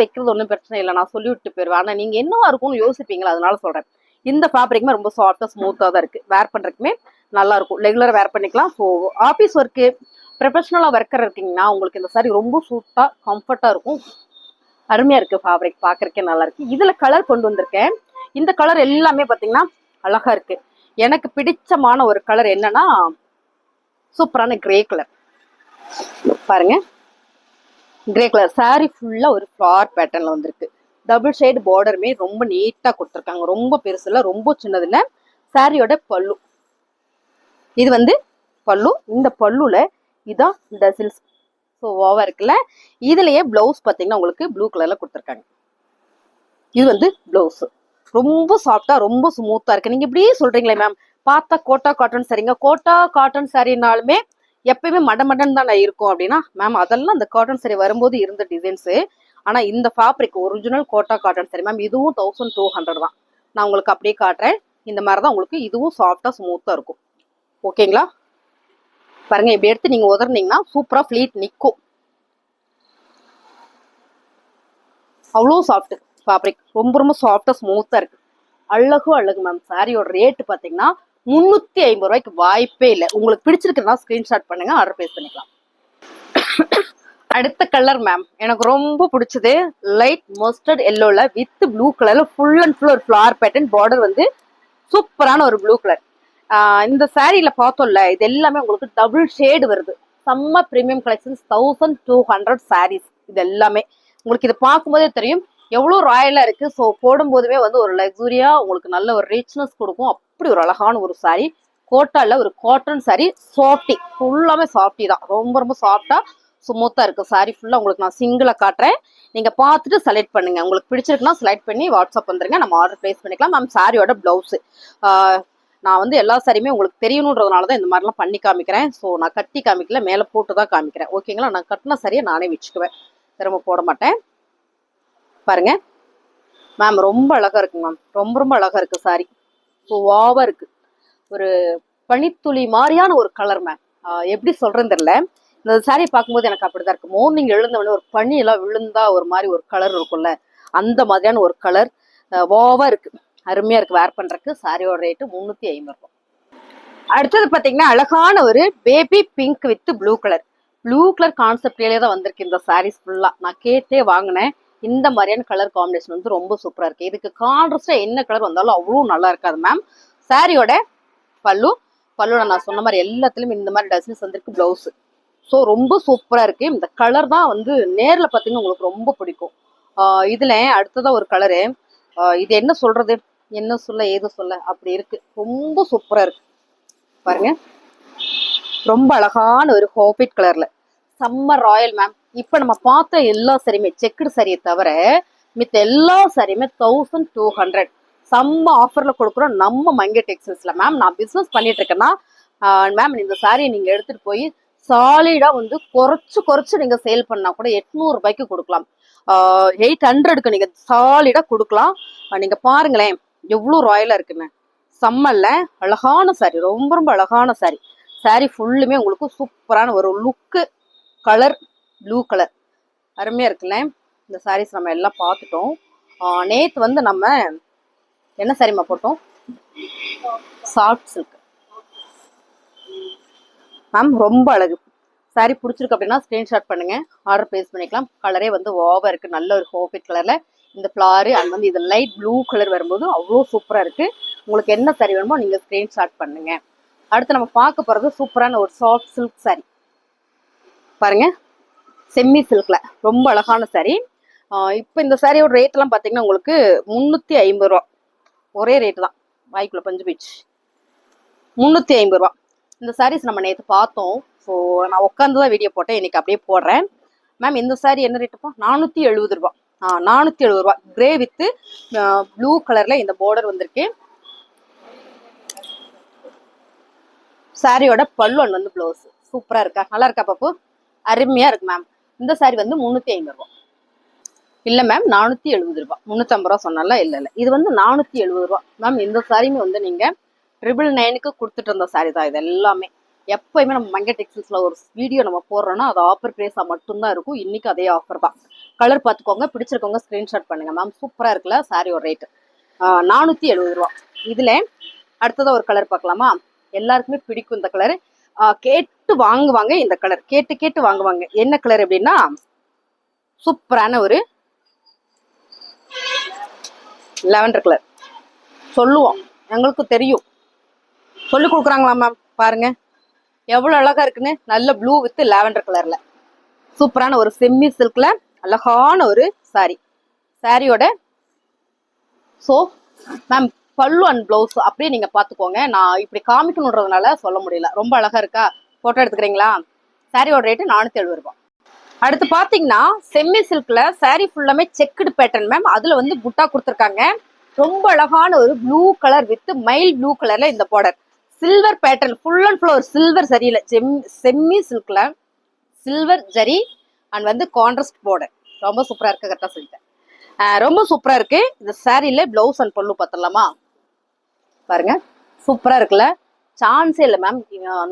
வைக்கிறது ஒன்றும் பிரச்சனை இல்லை, நான் சொல்லி விட்டு போயிருவேன். ஆனா நீங்க என்னவா இருக்கும்னு யோசிப்பீங்களா, அதனால சொல்றேன். இந்த ஃபேப்ரிக்குமே ரொம்ப சாஃப்டா ஸ்மூத்தா தான் இருக்கு. வேர் பண்றதுக்குமே நல்லா இருக்கும். ரெகுலரா வேர் பண்ணிக்கலாம். ஸோ ஆஃபீஸ் ஒர்க்கு, ப்ரொஃபஷனலா ஒர்க்கர் இருக்கீங்கன்னா உங்களுக்கு இந்த சாரி ரொம்ப சூட்டா கம்ஃபர்ட்டா இருக்கும். அருமையா இருக்கு. ஃபேப்ரிக் பாக்குறதுக்கே நல்லா இருக்கு. இதுல கலர் கொண்டு வந்திருக்கேன். இந்த கலர் எல்லாமே பாத்தீங்கன்னா அழகா இருக்கு. எனக்கு பிடிச்சமான ஒரு கலர் என்னன்னா சூப்பரான கிரே கலர். பாருங்க, கிரே கலர் சாரி ஃபுல்லா ஒரு ஃபிளார் பேட்டர்ன்ல வந்திருக்கு. டபுள் ஷேட் பார்டருமே ரொம்ப நீட்டா கொடுத்துருக்காங்க. ரொம்ப பெருசு இல்ல, ரொம்ப சின்னது இல்ல. சாரியோட பல்லு இது வந்து பல்லு. இந்த பல்லுல இதான் டசில்ஸ். ஸோ ஓவா இருக்குல்ல. இதுலயே பிளவுஸ் பாத்தீங்கன்னா உங்களுக்கு ப்ளூ கலர்ல கொடுத்துருக்காங்க. இது வந்து பிளவுஸ் ரொம்ப சாஃப்டா ரொம்ப ஸ்மூத்தா இருக்கு. நீங்க இப்படியே சொல்றீங்களே மேம், பார்த்தா கோட்டா காட்டன் சாரிங்க. கோட்டா காட்டன் சாரினாலுமே எப்பயுமே மடமடன் தான் இருக்கும் அப்படின்னா மேம், அதெல்லாம் அந்த காட்டன் சாரி வரும்போது இருந்த டிசைன்ஸ். ஆனா இந்த fabric original Kota cotton sari ma'am. இதுவும் 1200 தான். நான் உங்களுக்கு அப்படியே காட்டுறேன். இந்த மாதிரிதான் உங்களுக்கு இதுவும் சாஃப்டா ஸ்மூத்தா இருக்கும். ஓகேங்களா? பாருங்க, இப்படி எடுத்து நீங்க உதர்னீங்கன்னா சூப்பரா ஃபிளீட் நிக்கும். அவ்வளோ சாஃப்ட் ஃபேப்ரிக். ரொம்ப ரொம்ப சாஃப்டா ஸ்மூத்தா இருக்கு. அழகு அழகு மேம். சாரியோட ரேட் பாத்தீங்கன்னா 350 ரூபாய்க்கு வாய்ப்பே இல்லை. உங்களுக்கு பிடிச்சிருக்குன்னா ஸ்கிரீன்ஷாட் பண்ணுங்க, ஆர்டர் பிளேஸ் பண்ணிக்கலாம். அடுத்த கலர் மேம் எனக்கு ரொம்ப பிடிச்சது. லைட் மஸ்டர்ட் எல்லோல வித் ப்ளூ கலர்ல ஃபுல் அண்ட் ஃபுல் ஒரு ஃபிளார் பேட்டர்ன். பார்டர் வந்து சூப்பரான ஒரு ப்ளூ கலர். இந்த சாரியில பார்த்தோம்ல, இது எல்லாமே உங்களுக்கு டபுள் ஷேடு வருது. செம்ம பிரீமியம் கலெக்ஷன்ஸ். 1200 சாரீஸ். இது எல்லாமே உங்களுக்கு இது பார்க்கும்போதே தெரியும் எவ்வளவு ராயலா இருக்கு. ஸோ போடும் போதுமே வந்து ஒரு லக்ஸுரியா உங்களுக்கு நல்ல ஒரு ரிச்னஸ் கொடுக்கும். அப்படி ஒரு அழகான ஒரு சாரி. கோட்டால ஒரு காட்டன் சாரி, சாஃப்டி, ஃபுல்லாமே சாஃப்டி தான். ரொம்ப ரொம்ப சாஃப்டா ஸ்மூத்தா இருக்கு சாரி ஃபுல்லா. உங்களுக்கு நான் சிங்கிளா காட்டுறேன், நீங்க பார்த்துட்டு செலக்ட் பண்ணுங்க. உங்களுக்கு பிடிச்சிருக்குன்னா செலக்ட் பண்ணி வாட்ஸ்அப் வந்துருங்க, நம்ம ஆர்டர் பிளேஸ் பண்ணிக்கலாம். மேம் சாரியோட பிளவுஸ் நான் வந்து எல்லா சாரியுமே உங்களுக்கு தெரியணுன்றதுனால தான் இந்த மாதிரிலாம் பண்ணி காமிக்கிறேன். ஸோ நான் கட்டி காமிக்கல, மேலே போட்டு தான் காமிக்கிறேன். ஓகேங்களா? நான் கட்டின சரியை நானே வச்சுக்குவேன், திரும்ப போட மாட்டேன். பாருங்க மேம், ரொம்ப அழகா இருக்கு மேம், ரொம்ப ரொம்ப அழகா இருக்கு சாரி. வாவா இருக்கு, ஒரு பனித்துளி மாதிரியான ஒரு கலர் மேம். எப்படி சொல்றேன்னு தெரியல, இந்த சாரி பார்க்கும்போது எனக்கு அப்படிதான் இருக்கு. மார்னிங் எழுந்தவொடனே ஒரு பனி எல்லாம் விழுந்தா ஒரு மாதிரி ஒரு கலர் இருக்கும்ல, அந்த மாதிரியான ஒரு கலர். வாவா இருக்கு, அருமையா இருக்கு வேர் பண்றதுக்கு. சாரியோட ரேட்டு 350 ரூபாய். அடுத்தது பாத்தீங்கன்னா அழகான ஒரு baby pink with blue colour. Blue colour கான்செப்ட்லேயே தான் வந்திருக்கு இந்த சாரீஸ் ஃபுல்லா. நான் கேட்டே வாங்கினேன். இந்த மாதிரியான கலர் காம்பினேஷன் வந்து ரொம்ப சூப்பரா இருக்கு. இதுக்கு கான்ட்ராஸ்டா என்ன கலர் வந்தாலும் அவ்வளோ நல்லா இருக்காது மேம். சாரியோட பல்லுல நான் சொன்ன மாதிரி எல்லாத்துலயும் இந்த மாதிரி டசன்ஸ் வந்திருக்கு. பிளவுஸ் ஸோ ரொம்ப சூப்பரா இருக்கு. இந்த கலர் தான் வந்து நேர்ல பாத்தீங்கன்னா உங்களுக்கு ரொம்ப பிடிக்கும். இதுல அடுத்ததா ஒரு கலரு, இது என்ன சொல்றது, என்ன சொல்ல ஏது சொல்ல அப்படி இருக்கு. ரொம்ப சூப்பரா இருக்கு பாருங்க. ரொம்ப அழகான ஒரு ஹாபிட் கலர்ல சம்மர் ராயல் மேம். இப்ப நம்ம பார்த்த எல்லா சரியுமே செக்குடு சரியை தவிர மித்த எல்லா சரியுமே 1200 செம்ம ஆஃபர்ல கொடுக்குறோம் நம்ம மங்கை டெக்ஸ்டைல்ஸ்ல மேம். நான் பிசினஸ் பண்ணிட்டு இருக்கேன்னா மேம், இந்த சாரியை நீங்க எடுத்துட்டு போய் சாலிடா வந்து குறைச்சு நீங்க சேல் பண்ணா கூட 800 ரூபாய்க்கு கொடுக்கலாம். 800க்கு நீங்க சாலிடா கொடுக்கலாம். நீங்க பாருங்களேன் எவ்வளவு ராயலா இருக்குன்னு. சம்மல்ல அழகான சாரி, ரொம்ப ரொம்ப அழகான சாரி. சாரி ஃபுல்லுமே உங்களுக்கு சூப்பரான ஒரு லுக்கு. கலர் ப்ளூ கலர் அருமையா இருக்குல்ல. இந்த சாரீஸ் நம்ம எல்லாம் பார்த்துட்டோம். நேத்து வந்து நம்ம என்ன சாரிமா போட்டோம், சாஃப்ட் சில்க் மேம். ரொம்ப அழகு சாரி. பிடிச்சிருக்கு அப்படின்னா ஸ்கிரீன்ஷாட் பண்ணுங்க, ஆர்டர் பிளேஸ் பண்ணிக்கலாம். கலரே வந்து ஓவா இருக்கு, நல்ல ஒரு ஹோபிட் கலர்ல இந்த ஃபிளாரு அண்ட் வந்து இது லைட் ப்ளூ கலர் வரும்போது அவ்வளோ சூப்பரா இருக்கு. உங்களுக்கு என்ன சாரி வேணுமோ நீங்க ஸ்கிரீன்ஷாட் பண்ணுங்க. அடுத்து நம்ம பார்க்க போறது சூப்பரான ஒரு சாஃப்ட் சில்க் சாரி. பாருங்க, செம்மி சில்க்ல ரொம்ப அழகான சாரி. இப்போ இந்த சாரியோட ரேட் எல்லாம் பாத்தீங்கன்னா உங்களுக்கு 350 ரூபா. ஒரே ரேட்டு தான், வாய்க்குள்ள பஞ்சு போயிடுச்சு. 350 ரூபா. இந்த சாரீஸ் நம்ம நேற்று பார்த்தோம். ஸோ நான் உட்காந்து தான் வீடியோ போட்டேன், இன்னைக்கு அப்படியே போடுறேன் மேம். இந்த சாரி என்ன ரேட்டுப்பா? 470 ரூபா. 470 ரூபா. கிரே வித் ப்ளூ கலர்ல இந்த பார்டர் வந்திருக்கு. சாரியோட பல்லுவன் வந்து பிளவுஸ் சூப்பரா இருக்கா, நல்லா இருக்கா பாப்பு? அருமையா இருக்கு மேம். இந்த சாரி வந்து 350 ரூபா. இல்ல மேம், 470 ரூபா. 350 ரூபா சொன்னால இல்ல, இது வந்து 470 ரூபா மேம். இந்த சாரியுமே வந்து நீங்க 999க்கு கொடுத்துட்டு இருந்த சாரி தான் இது எல்லாமே. எப்பயுமே நம்ம மங்கை டெக்ஸ்டைல்ஸ்ல ஒரு வீடியோ நம்ம போடுறோம்னா அது ஆஃபர் பிரைஸா மட்டும்தான் இருக்கும். இன்னைக்கு அதே ஆஃபர் தான். கலர் பார்த்துக்கோங்க, பிடிச்சிருக்கவங்க ஸ்கிரீன்ஷாட் பண்ணுங்க மேம். சூப்பரா இருக்குல்ல சாரியோட ரேட் 470 ரூபா. இதுல அடுத்ததா ஒரு கலர் பார்க்கலாமா? எல்லாருக்குமே பிடிக்கும் இந்த கலர். கேட்டு வாங்குவாங்க, இந்த கலர் கேட்டு வாங்குவாங்க. என்ன கலர் அப்படின்னா சூப்பரான ஒரு லாவெண்டர் கலர். சொல்லுவோம், எங்களுக்கு தெரியும், சொல்லி கொடுக்குறாங்களா மேம்? பாருங்க எவ்வளவு அழகா இருக்குன்னு. நல்ல ப்ளூ வித் லாவெண்டர் கலர்ல சூப்பரான ஒரு செம்மி சில்க்ல அழகான ஒரு சாரி. சாரியோட ஸோ மேம் பல்லு அண்ட் பிளவுஸ் அப்படியே நீங்க பாத்துக்கோங்க. நான் இப்படி காமிக்கணுன்றதுனால சொல்ல முடியல. ரொம்ப அழகா இருக்கா? போட்டோ எடுத்துக்கிறீங்களா? சாரியோட ரேட்டு 470 ரூபாய். அடுத்து பாத்தீங்கன்னா செம்மி சில்க்ல சாரி ஃபுல்லாமே செக்குடு பேட்டர்ன் மேம். அதுல வந்து புட்டா கொடுத்துருக்காங்க. ரொம்ப அழகான ஒரு blue colour with mild blue கலர்ல இந்த border. Silver pattern, full and full ஒரு சில்வர் சரியில செம்மி சில்க்ல சில்வர் ஜரி அண்ட் வந்து கான்ட்ராஸ்ட் பார்டர். ரொம்ப சூப்பரா இருக்கு, கரெக்டா சொல்லிட்டேன். ரொம்ப சூப்பரா இருக்கு. இந்த சாரியில பிளவுஸ் அண்ட் பல்லு பார்த்தலாமா? பாருங்க சூப்பரா இருக்குல்ல. சான்ஸே இல்லை மேம்.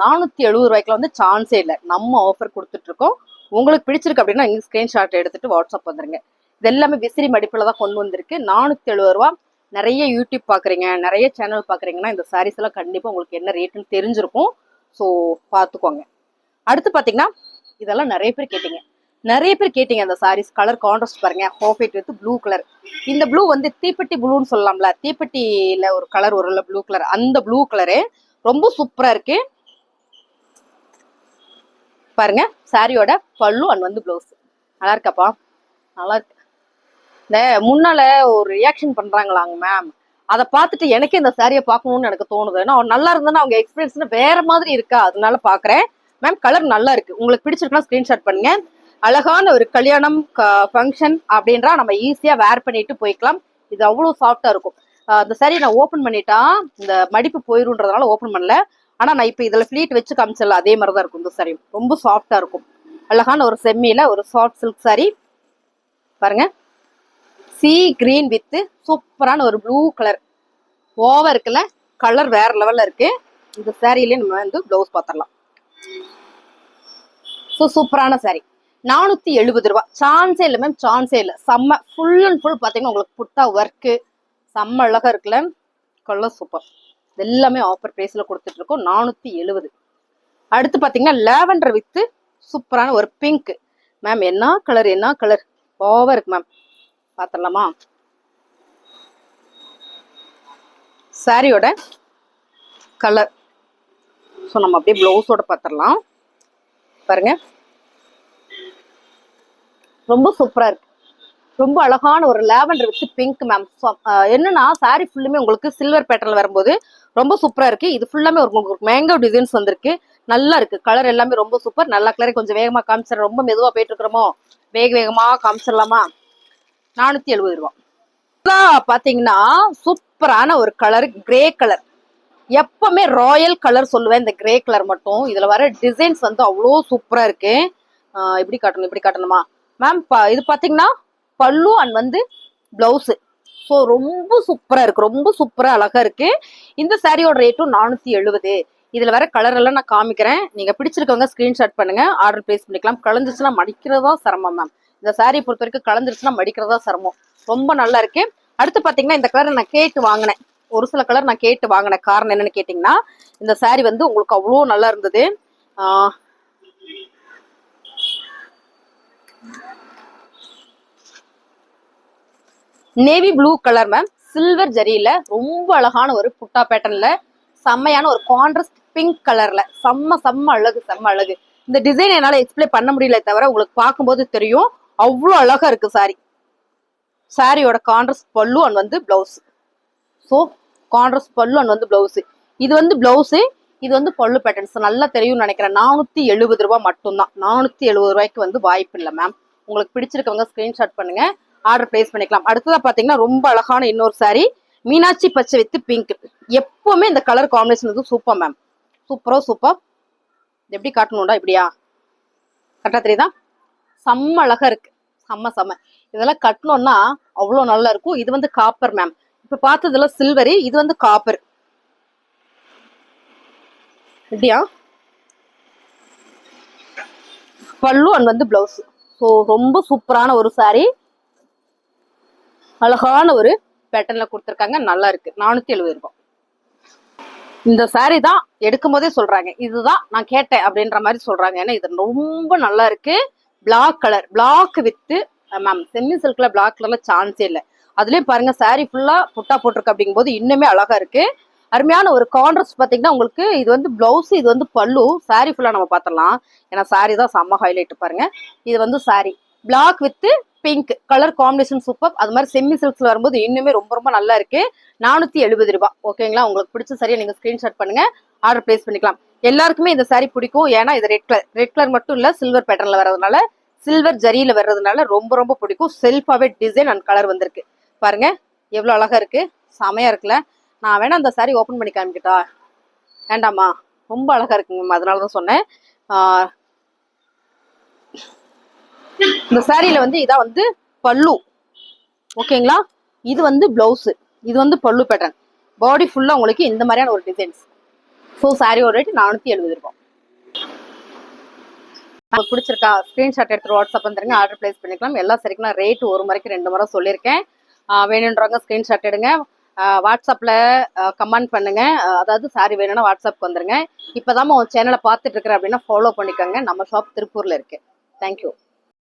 470 ரூபாய்க்குல வந்து சான்ஸே இல்லை. நம்ம ஆஃபர் கொடுத்துட்டு இருக்கோம். உங்களுக்கு பிடிச்சிருக்கு அப்படின்னா இங்க ஸ்கிரீன்ஷாட் எடுத்துட்டு வாட்ஸ்அப் வந்துருங்க. இது எல்லாமே விசிறி மடிப்புல தான் கொண்டு வந்திருக்கு. 470 ரூபா. நிறைய யூடியூப் பாக்குறீங்க, நிறைய சேனல் பாக்குறீங்கன்னா இந்த சாரீஸ் எல்லாம் கண்டிப்பா உங்களுக்கு என்ன ரேட்டுன்னு தெரிஞ்சிருக்கும். ஸோ பாத்துக்கோங்க. அடுத்து பாத்தீங்கன்னா இதெல்லாம் நிறைய பேர் கேட்டீங்க அந்த சாரீஸ். கலர் கான்ட்ராஸ்ட் பாருங்க, ஹாஃபைட் வித் ப்ளூ கலர். இந்த ப்ளூ வந்து தீப்பெட்டி ப்ளூன்னு சொல்லலாம்ல, தீப்பெட்டியில ஒரு கலர் ஒரு ப்ளூ கலர், அந்த ப்ளூ கலரு ரொம்ப சூப்பரா இருக்கு. பாருங்க சாரியோட பல்லு அண்ட் வந்து பிளவுஸ் நல்லா இருக்காப்பா? நல்லா இருக்கு. இந்த முன்னால ஒரு ரியாக்ஷன் பண்றாங்களாங்க மேம், அதை பார்த்துட்டு எனக்கே இந்த சாரியை பார்க்கணும்னு எனக்கு தோணுது. ஏன்னா நல்லா இருந்ததுன்னா அவங்க எக்ஸ்பீரியன்ஸ் வேற மாதிரி இருக்கா, அதனால பாக்குறேன். மேம் கலர் நல்லா இருக்கு, உங்களுக்கு பிடிச்சிருக்குன்னா ஸ்கிரீன்ஷாட் பண்ணுங்க. அழகான ஒரு கல்யாணம் ஃபங்க்ஷன் அப்படின்றா நம்ம ஈஸியா வேர் பண்ணிட்டு போய்க்கலாம். இது அவ்வளவு சாஃப்டா இருக்கும். இந்த சாரி நான் ஓபன் பண்ணிட்டா இந்த மடிப்பு போயிருன்றதுனால ஓபன் பண்ணல. ஆனா நான் இப்ப இதுல ஃபிளீட் வச்சு காமிச்சல அதே மாதிரிதான் இருக்கும். இந்த சாரி ரொம்ப சாஃப்டா இருக்கும். அழகான ஒரு செம்மியில ஒரு சாஃப்ட் சில்க் சாரி பாருங்க. சி கிரீன் வித் சூப்பரான ஒரு ப்ளூ கலர் ஓவர் இருக்குல்ல, கலர் வேற லெவல்ல இருக்கு. இந்த சாரியில நம்ம வந்து பிளவுஸ் பார்த்துடலாம். சூப்பரான சாரி 470 ரூபாய். சான்ஸே இல்லை மேம், சான்ஸே இல்லை. செம்ம ஃபுல் அண்ட் ஃபுல் பாத்தீங்கன்னா உங்களுக்கு புட்டா ஒர்க்கு செம்ம அழகா இருக்குல்ல, கலர் சூப்பர். எல்லாமே ஆஃபர் பிரைஸ்ல கொடுத்துட்டு இருக்கோம் 470. அடுத்து பாத்தீங்கன்னா லாவெண்டர் வித் சூப்பரான ஒரு பிங்க். மேம் என்ன கலர், என்ன கலர் ஓவர் இருக்கு மேம், பாத்திரலாமா? சாரியோட கலர். ஸோ நம்ம அப்படியே பிளவுஸோட பாத்திரலாம். பாருங்க ரொம்ப சூப்பரா இருக்கு. ரொம்ப அழகான ஒரு லாவெண்டர் வித் பிங்க் மேம். என்னன்னா சாரி ஃபுல்லுமே உங்களுக்கு சில்வர் பேட்டர்ல வரும்போது ரொம்ப சூப்பரா இருக்கு. இது ஃபுல்லாமே ஒரு மேங்கோ டிசைன்ஸ் வந்திருக்கு, நல்லா இருக்கு. கலர் எல்லாமே ரொம்ப சூப்பர். நல்ல கலரை கொஞ்சம் வேகமா காமிச்சிடறேன், ரொம்ப மெதுவா போயிட்டு இருக்கிறோமோ, வேகமா காமிச்சிடலாமா? 470 ரூபாய். பாத்தீங்கன்னா சூப்பரான ஒரு கலர், கிரே கலர். எப்பவுமே ராயல் கலர் சொல்லுவேன், இந்த கிரே கலர் மட்டும். இதுல வர டிசைன்ஸ் வந்து அவ்வளோ சூப்பரா இருக்கு. இப்படி காட்டணும், இப்படி காட்டணுமா மேம்? இது பாத்தீங்கன்னா பல்லு அண்ட் வந்து பிளவுஸ். ஸோ ரொம்ப சூப்பரா இருக்கு, ரொம்ப சூப்பரா அழகா இருக்கு. இந்த சாரியோட ரேட்டும் 470. இதுல வர கலர் எல்லாம் நான் காமிக்கிறேன், நீங்க பிடிச்சிருக்கவங்க ஸ்கிரீன்ஷாட் பண்ணுங்க, ஆர்டர் பிளேஸ் பண்ணிக்கலாம். கலந்துச்சுன்னா மடிக்கிறதா சிரமம் மேம். இந்த சாரியை பொறுத்த வரைக்கும் கலந்துருச்சுன்னா மடிக்கிறதா சிரமம். ரொம்ப நல்லா இருக்கு. அடுத்து பாத்தீங்கன்னா இந்த கலர் நான் கேட்டு வாங்கினேன். ஒரு சில கலர் நான் கேட்டு வாங்கின காரணம் என்னன்னு கேட்டீங்கன்னா, இந்த சாரி வந்து உங்களுக்கு அவ்வளோ நல்லா இருந்தது. Navy blue colour ma'am, silver ஜரியில ரொம்ப அழகான ஒரு புட்டா பேட்டர்ன்ல செம்மையான ஒரு கான்ட்ராஸ்ட் பிங்க் கலர்ல செம்ம அழகு, செம்ம அழகு. இந்த டிசைன் என்னால எக்ஸ்பிளைன் பண்ண முடியல தவிர உங்களுக்கு பார்க்கும்போது தெரியும் அவ்வளோ அழகா இருக்கு சாரி. சாரியோட கான்ட்ராஸ்ட் பல்லு அண்ட் வந்து பிளவுஸ். ஸோ கான்ட்ராஸ்ட் பல்லு அண்ட் வந்து பிளவுஸ். இது வந்து பிளவுஸ், இது வந்து பல்லு பேட்டர்ன்ஸ் நல்லா தெரியும் நினைக்கிறேன். 470 ரூபாய் மட்டும்தான். 470 ரூபாய்க்கு வந்து வாய்ப்பு இல்லை மேம். உங்களுக்கு பிடிச்சிருக்கவங்க ஸ்கிரீன்ஷாட் பண்ணுங்க, ஆர்டர் பிளேஸ் பண்ணிக்கலாம். அடுத்ததா பாத்தீங்கன்னா ரொம்ப அழகான இன்னொரு சாரி, மீனாட்சி பச்சை வித் பிங்க். எப்பவுமே இந்த கலர் காம்பினேஷன் வந்து சூப்பர் மேம், சூப்பரோ சூப்பர். எப்படி காட்டணும்டா, இப்படியா கரெக்டா தெரியுதா? செம்ம அழகா இருக்கு, செம்ம. இதெல்லாம் கட்டணும்னா அவ்வளோ நல்லா இருக்கும். இது வந்து காப்பர் மேம், இப்ப பார்த்ததுல சில்வரு, இது வந்து காப்பர். இப்படியா பல்லு அண்ட் வந்து பிளவுஸ். ஸோ ரொம்ப சூப்பரான ஒரு சாரி, அழகான ஒரு பேட்டர்ன்ல கொடுத்துருக்காங்க, நல்லா இருக்கு. 470 ரூபாய். இந்த சாரி தான் எடுக்கும் போதே சொல்றாங்க இதுதான் நான் கேட்டேன் அப்படின்ற மாதிரி சொல்றாங்க. ஏன்னா இது ரொம்ப நல்லா இருக்கு. Black colour, black with ma'am semi சில்க்ல பிளாக் கலர்ல சான்ஸே இல்லை. அதுலயும் பாருங்க சாரி ஃபுல்லா புட்டா போட்டிருக்கு அப்படிங்கும் போது இன்னுமே அழகா இருக்கு. அருமையான ஒரு கான்ட்ராஸ்ட் பாத்தீங்கன்னா உங்களுக்கு. இது வந்து பிளவுஸ், இது வந்து பல்லு. சாரி ஃபுல்லா நம்ம பாத்திரலாம், ஏன்னா சாரி தான் செம்ம ஹைலைட். பாருங்க இது வந்து sari black with pink colour combination super. அது மாதிரி செமி சில்க்ஸ்ல வரும்போது இன்னுமே ரொம்ப நல்லா இருக்கு. 470 ரூபாய். ஓகேங்களா? உங்களுக்கு பிடிச்ச சரியா நீங்க ஸ்கிரீன்ஷாட் பண்ணுங்க, ஆர்டர் பிளேஸ் பண்ணிக்கலாம். எல்லாருக்குமே இந்த சாரி பிடிக்கும். ஏன்னா இது ரெட் கலர் மட்டும் இல்ல, சில்வர் பேட்டர்ன்ல வர்றதுனால, சில்வர் ஜரியில வர்றதுனால ரொம்ப பிடிக்கும். செல்ஃபாவே டிசைன் அண்ட் கலர் வந்திருக்கு. பாருங்க எவ்வளவு அழகா இருக்கு, செமையா இருக்குல்ல. நான் வேணா அந்த சாரி ஓபன் பண்ணி காமிக்கிட்டா? வேண்டாமா? ரொம்ப அழகா இருக்குங்க, அதனாலதான் சொன்னேன். இந்த சாரியில வந்து இதான் வந்து பல்லு. ஓகேங்களா? இது வந்து பிளவுஸ், இது வந்து பல்லு பேட்டர்ன். பாடி ஃபுல்லா உங்களுக்கு இந்த மாதிரியான ஒரு டிசைன்ஸ். ஸோ சாரியோட ரேட் 470 ரூபாய். உங்களுக்கு பிடிச்சிருக்கா? ஸ்கிரீன்ஷாட் எடுத்து வாட்ஸ்அப் வந்துருங்க, ஆர்டர் பிளேஸ் பண்ணிக்கலாம். எல்லா சரிக்கும் நான் ரேட் ஒரு முறைக்கு 2 முறை சொல்லியிருக்கேன். வேணுன்றவங்க ஸ்கிரீன்ஷாட் எடுங்க, வாட்ஸ்அப்ல கமெண்ட் பண்ணுங்க. அதாவது சாரி வேணும்னா வாட்ஸ்அப்க்கு வந்துருங்க. இப்போதான் உங்க சேனலை பார்த்துட்டு இருக்கிறேன் அப்படின்னா ஃபாலோ பண்ணிக்கோங்க. நம்ம ஷாப் திருப்பூர்ல இருக்கு. தேங்க்யூ.